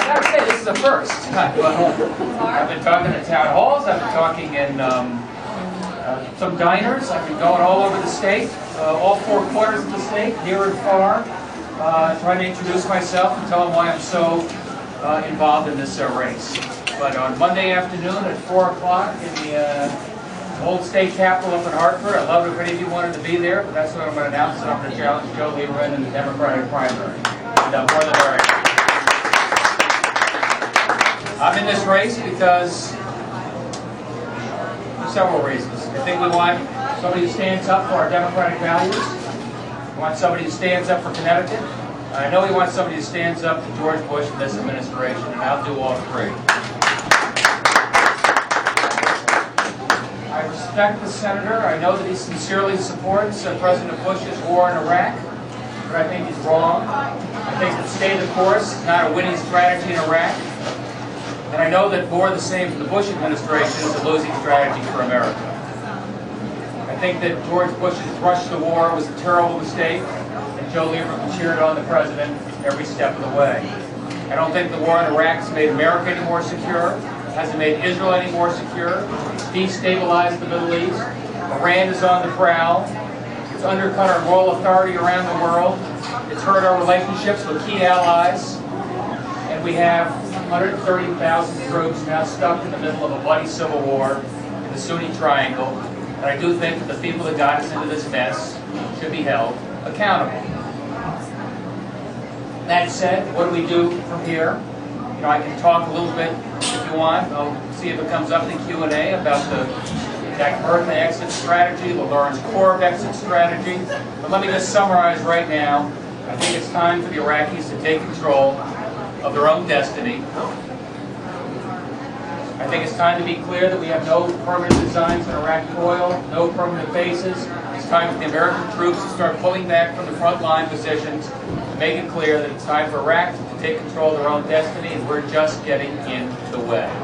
gotta say, this is a first. I've been talking at town halls, I've been talking in some diners, I've been going all over the state, all four corners of the state, near and far, trying to introduce myself and tell them why I'm so involved in this race. But on Monday afternoon at 4 o'clock in the old state capitol up in Hartford, I'd love it if any of you wanted to be there, but that's what I'm going to announce, and I'm going to challenge Joe Lieberman in the Democratic primary. And more than merrier. I'm in this race because for several reasons. I think we want somebody who stands up for our democratic values. We want somebody who stands up for Connecticut. I know we want somebody who stands up to George Bush in this administration, and I'll do all three. I respect the senator. I know that he sincerely supports President Bush's war in Iraq, but I think he's wrong. I think that stay the course is not a winning strategy in Iraq. And I know that more of the same from the Bush administration is a losing strategy for America. I think that George Bush's rush to war was a terrible mistake, and Joe Lieberman cheered on the president every step of the way. I don't think the war in Iraq has made America any more secure, hasn't made Israel any more secure, it's destabilized the Middle East, Iran is on the prowl, it's undercut our moral authority around the world, it's hurt our relationships with key allies, and we have 130,000 troops now stuck in the middle of a bloody civil war in the Sunni Triangle. And I do think that the people that got us into this mess should be held accountable. That said, what do we do from here? You know, I can talk a little bit if you want. I'll see if it comes up in the Q&A about the Jack Burton exit strategy, the Lawrence Korb exit strategy. But let me just summarize right now. I think it's time for the Iraqis to take control of their own destiny. I think it's time to be clear that we have no permanent designs on Iraqi oil, no permanent bases. It's time for the American troops to start pulling back from the front line positions to make it clear that it's time for Iraq to take control of their own destiny, and we're just getting in the way.